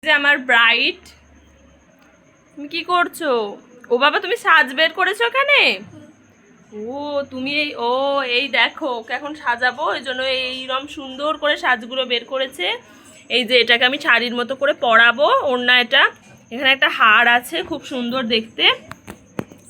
যে আমার ব্রাইট, তুমি কি করছো? ও বাবা, তুমি সাজ বের করেছো এখানে? ও তুমি এই দেখো, ওকে এখন সাজাবো, এই জন্য এইরকম সুন্দর করে সাজগুলো বের করেছে। এই যে এটাকে আমি শাড়ির মতো করে পরাবো, ওড়না এটা। এখানে একটা হার আছে, খুব সুন্দর দেখতে।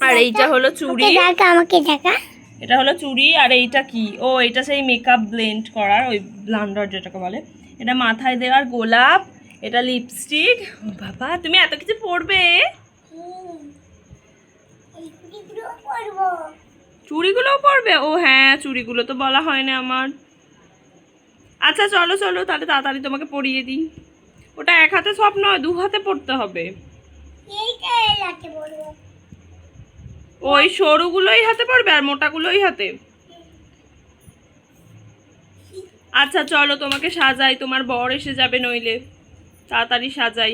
আর এইটা হলো চুড়ি, আমাকে দেখা। এটা হলো চুড়ি। আর এইটা কি? ও এটা সেই মেকআপ ব্লেন্ড করার, ওই ব্লান্ডার যেটাকে বলে। এটা মাথায় দেওয়ার গোলাপ, এটা লিপস্টিক। বাবা, তুমি এত কিছু পরবে? চুড়িগুলোও পরবে? ও হ্যাঁ, চুড়িগুলো তো বলা হয় না আমার। আচ্ছা চলো চলো, তাহলে তাড়াতাড়ি তোমাকে পরিয়ে দিই। ওটা এক হাতে সব নয়, দু হাতে পরতে হবে। ওই সরুগুলোই হাতে পড়বে আর মোটাগুলোই হাতে। আচ্ছা চলো, তোমাকে সাজাই, তোমার বর এসে যাবে নইলে। তাড়াতাড়ি সাজাই।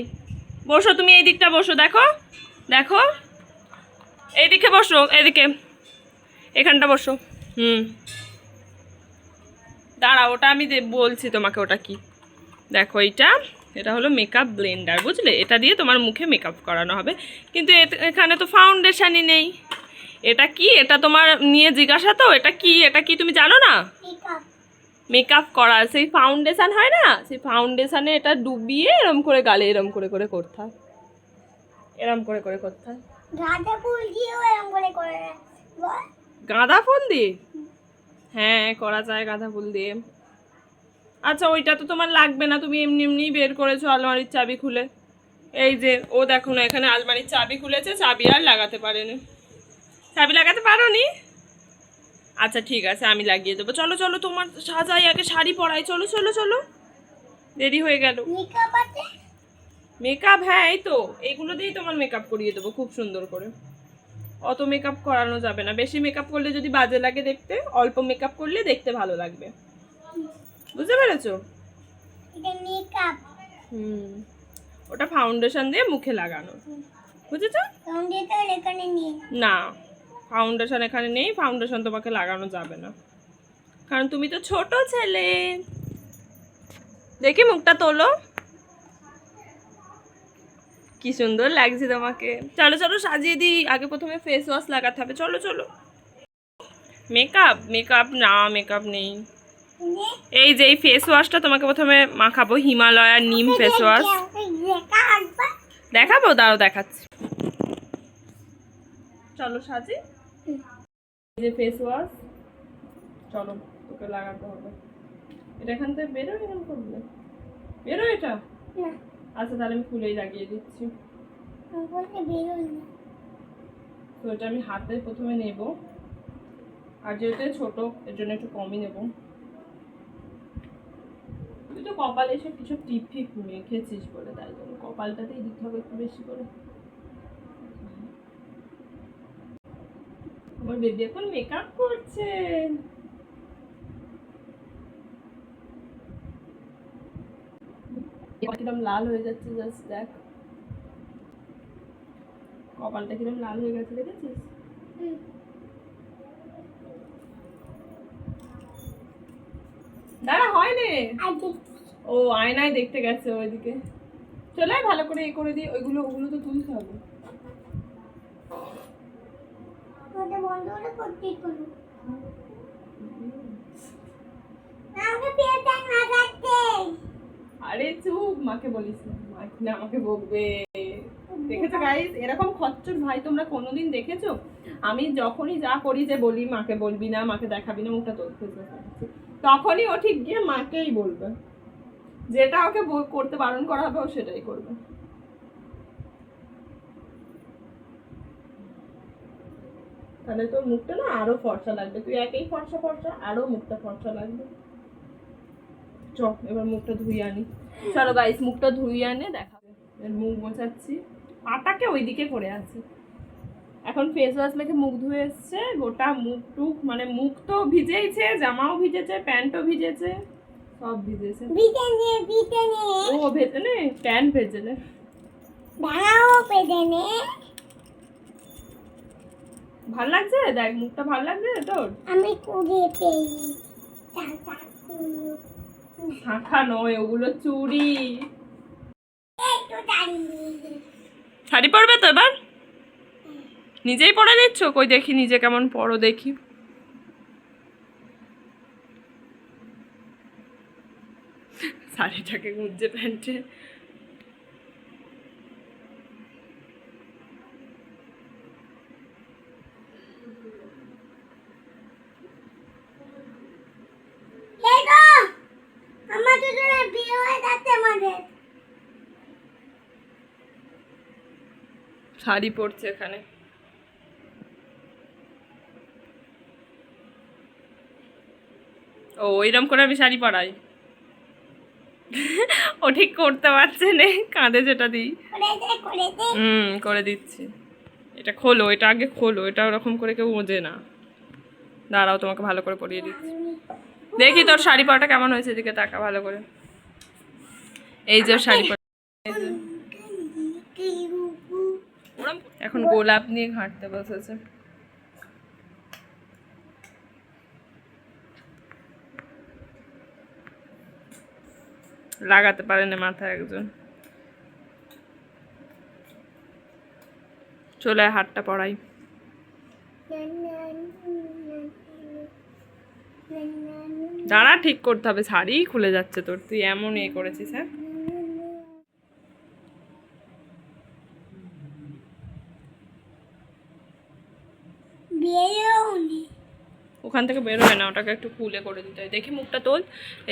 বসো, তুমি এই দিকটা বসো, দেখো দেখো, এইদিকে বসো, এদিকে, এখানটা বসো। দাঁড়া, ওটা আমি বলছি তোমাকে ওটা কি। দেখো এটা হলো মেকআপ ব্লেন্ডার, বুঝলে? এটা দিয়ে তোমার মুখে মেকআপ করানো হবে। কিন্তু এখানে তো ফাউন্ডেশনই নেই। এটা কি? এটা তোমার নিয়ে জিজ্ঞাসা তো, এটা কি তুমি জানো না? মেকআপ করা সেই ফাউন্ডেশন হয় না, সেই ফাউন্ডেশনে এটা ডুবিয়ে এরম করে গালে এরম করে করে করতে হয়, এরম করে করে করতে হয়। গাঁদা ফুল দিয়েও এরকম করে গাঁদা ফুল দিয়ে? হ্যাঁ, করা যায় গাঁদা ফুল দিয়ে। আচ্ছা, ওইটা তো তোমার লাগবে না, তুমি এমনি এমনি বের করেছো আলমারির চাবি খুলে। এই যে ও দেখো না, এখানে আলমারির চাবি খুলেছে, চাবি আর লাগাতে পারেনি। চাবি লাগাতে পারোনি? আচ্ছা ঠিক আছে, আমি লাগিয়ে দেবো। চলো চলো, তোমার সাজাই, আগে শাড়ি পরাই। চলো চলো চলো, দেরি হয়ে গেল। মেকআপ? হ্যাঁ, এই তো এইগুলো দিয়েই তোমার মেকআপ করিয়ে দেবো খুব সুন্দর করে। অত মেকআপ করানো যাবে না, বেশি মেকআপ করলে যদি বাজে লাগে দেখতে, অল্প মেকআপ করলে দেখতে ভালো লাগবে। বুঝতে পেরেছো? ওটা ফাউন্ডেশন দিয়ে মুখে লাগানো, বুঝেছো? না, ফাউন্ডেশন এখানে নেই, ফাউন্ডেশন তোমাকে লাগানো যাবে না, কারণ তুমি তো ছোট ছেলে। দেখি মুখটা তোলো, কি সুন্দর লাগছে তোমাকে। চলো চলো, সাজিয়ে দিই। আগে প্রথমে ফেস ওয়াশ লাগাতে হবে, চলো চলো। মেকআপ? মেকআপ না, মেকআপ নেই। এই যে এই ফেস ওয়াশটা তোমাকে প্রথমে মাখাবো, হিমালয়ার নিম ফেস ওয়াশ। দেখাবো, দাঁড়াও দেখাচ্ছি। চলো সাজি। এই যে ফেস ওয়াশ, চলো তোকে লাগাতে হবে। এটা এখান থেকে বেরো, এরকম করবে, বেরো এটা। আচ্ছা তাহলে আমি খুলেই লাগিয়ে দিচ্ছি। তো এটা আমি হাতে প্রথমে নেব, আর যেহেতু ছোট এর জন্য একটু কমই নেব। তুই তো কপালে এসে কিছু টিপ ফিপ মেখেছিস বলে, তাই জন্য কপালটাতেই দিতে হবে একটু বেশি করে। আমার বেবি এখন মেকআপ করছে। কিরম লাল হয়ে যাচ্ছে, জাস্ট দেখ কপালটা কিরম লাল হয়ে গেছে, দেখেছিস? দাঁড়া, হয় রে। ও আয়নায় দেখতে গেছে ওইদিকে। চলে ভালো করে করে দিই। ওগুলো তো তুলতে হবে। আরে চুপ, মাকে বলিস না, মা আমাকে বকবে। দেখেছো গাইস, এরকম খচ্চর ভাই তোমরা কোনোদিন দেখেছো? আমি যখনই যা করি, যে বলি মাকে বলবি না, মাকে দেখাবি না, মুখটা তুলতে, তখনই ও ঠিক গিয়ে মাকেই বলবে। যেটা ওকে করতে বারণ করা হবে ও সেটাই করবে। তাহলে তোর মুখটা না আরো ফর্সা লাগবে, তুই একেই ফর্সা ফর্সা, আরো মুখটা ফর্সা লাগবে। চ এবার মুখটা ধুয়ে আনি। চলো গাইস, মুখটা ধুয়ে আনে দেখাবে। মুখ মোছাচ্ছি, পাটাকে ওইদিকে করে আছে। এখন ফেস ওয়াশ মেখে মুখ ধুয়ে এসছে, গোটা মুখ টুক, মানে মুখ তো ভিজেইছে, জামাও ভিজেছে, প্যান্টও ভিজেছে, সব ভিজেছে। ও ভেজে নে, প্যান্ট ভেজে নে। ভাল লাগছে? দেখ মুখটা ভাল লাগছে তোর? আমি কুড়িয়ে পেয়ে শাখা নয়, ওগুলো চুড়ি। শাড়ি পরবে তো এবার? নিজেই পরে দিচ্ছ? কই দেখি নিজে কেমন পরো দেখি। শাড়িটাকে গুঁজে প্যান্টে। আমার দুজনে বিয়ে হয়ে যাচ্ছে আমাদের। শাড়ি পরছে এখানে। ও এরম করে আমি শাড়ি পরাই। ও ঠিক করতে পারছে না, কাঁধে যেটা দিই। করে দিচ্ছি। এটা খোলো, এটা আগে খোলো, এটা ওরকম করে কেউ ওজে না। দাঁড়াও তোমাকে ভালো করে পরিয়ে দিচ্ছি। দেখি তোর শাড়ি পরাটা কেমন হয়েছে, এদিকে তাকা ভালো করে। এই যে ওর শাড়ি পরা। এখন গোলাপ নিয়ে ঘাঁটতে বসেছে। লাগাতে পারে না মাথায় একজন। চলে হাতটা পরাই। দাঁড়া, ঠিক করতে হবে, শাড়ি খুলে যাচ্ছে তোর, তুই এমন এ করেছিস। হ্যাঁ ওখান থেকে বেরোবে না, ওটাকে একটু খুলে করে দিতে হয়। দেখি মুখটা তোল।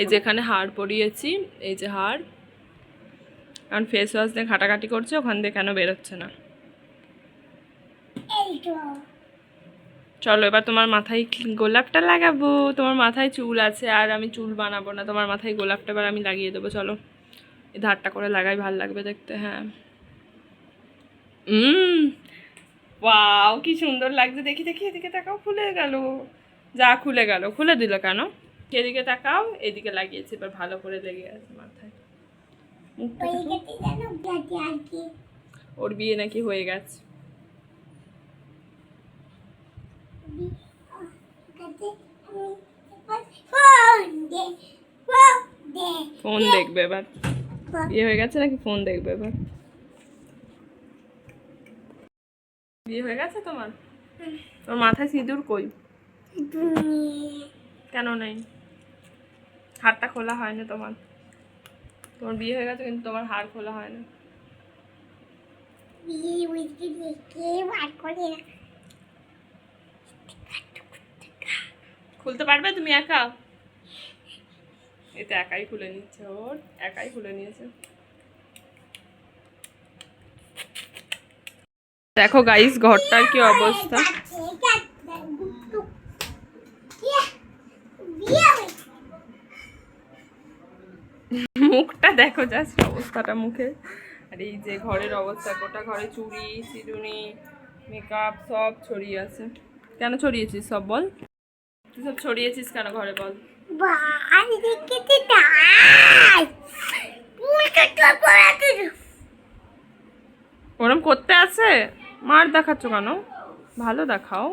এই যে এখানে হাড় পরিয়েছি, এই যে হাড়। কারণ ফেস ওয়াশ দিয়ে ঘাটাঘাটি করছে, ওখান দিয়ে কেন বেরোচ্ছে না। চলো এবার তোমার মাথায় গোলাপটা লাগাবো। তোমার মাথায় চুল আছে আর আমি চুল বানাবো না, তোমার মাথায় গোলাপটা এবার আমি লাগিয়ে দেবো। চলো এই ধারটা করে লাগাই, ভাল লাগবে দেখতে। হ্যাঁ ওয়াও কি সুন্দর লাগছে। দেখি দেখি, এদিকে তাকাও, খুলে গেল। যা খুলে গেল, খুলে দিল কেন? এদিকে তাকাও, এদিকে লাগিয়েছি, এবার ভালো করে লেগে আছে মাথায়। ওর বিয়ে নাকি হয়ে গেছে। ফোন দেখবে এবার। বিয়ে হয়ে গেছে নাকি ফোন দেখবে এবার? বিয়ে হয়ে গেছে তোমার? তোর মাথায় সিঁদুর কই? কেন নেই? হাড়টা খোলা হয় না তোমার? তোমার বিয়ে হয়ে গেছে কিন্তু তোমার হাড় খোলা হয় না। খুলতে পারবে তুমি একা? এটা একাই খুলে নিচ্ছে, ওর একাই খুলে নিয়েছে। দেখো গাইস ঘরটার কি অবস্থা। মুখটা দেখো, জাস্ট অবস্থাটা মুখে। আর এই যে ঘরের অবস্থা, গোটা ঘরে চুড়ি সিঁদুনি মেকআপ সব ছড়িয়ে আছে। কেন ছড়িয়েছিস সব বল? তুই সব ছড়িয়েছিস কেন ঘরে বল? ওরম করতে আছে? মার দেখাচ্ছ কেন? ভালো দেখাও।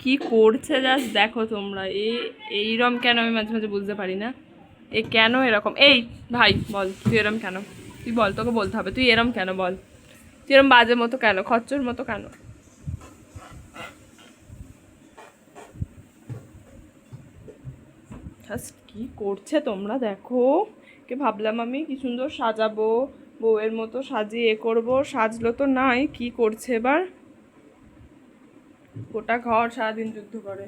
কি করছে জাস্ট দেখো তোমরা। এইরকম কেন আমি মাঝে মাঝে বুঝতে পারি না। এ কেন এরকম? এই ভাই বল, তুই এরম কেন? তুই বল, তোকে বলতে হবে, তুই এরম কেন বল? তুই এরম বাজে মতো কেন, খচ্চর মতো কেন? জাস্ট কি করছে তোমরা দেখো। কে ভাবলাম আমি কি সুন্দর সাজাবো, বউয়ের মতো সাজিয়ে এ করবো, সাজলো তো নাই। কি করছে এবার? গোটা ঘর সারাদিন যুদ্ধ করে।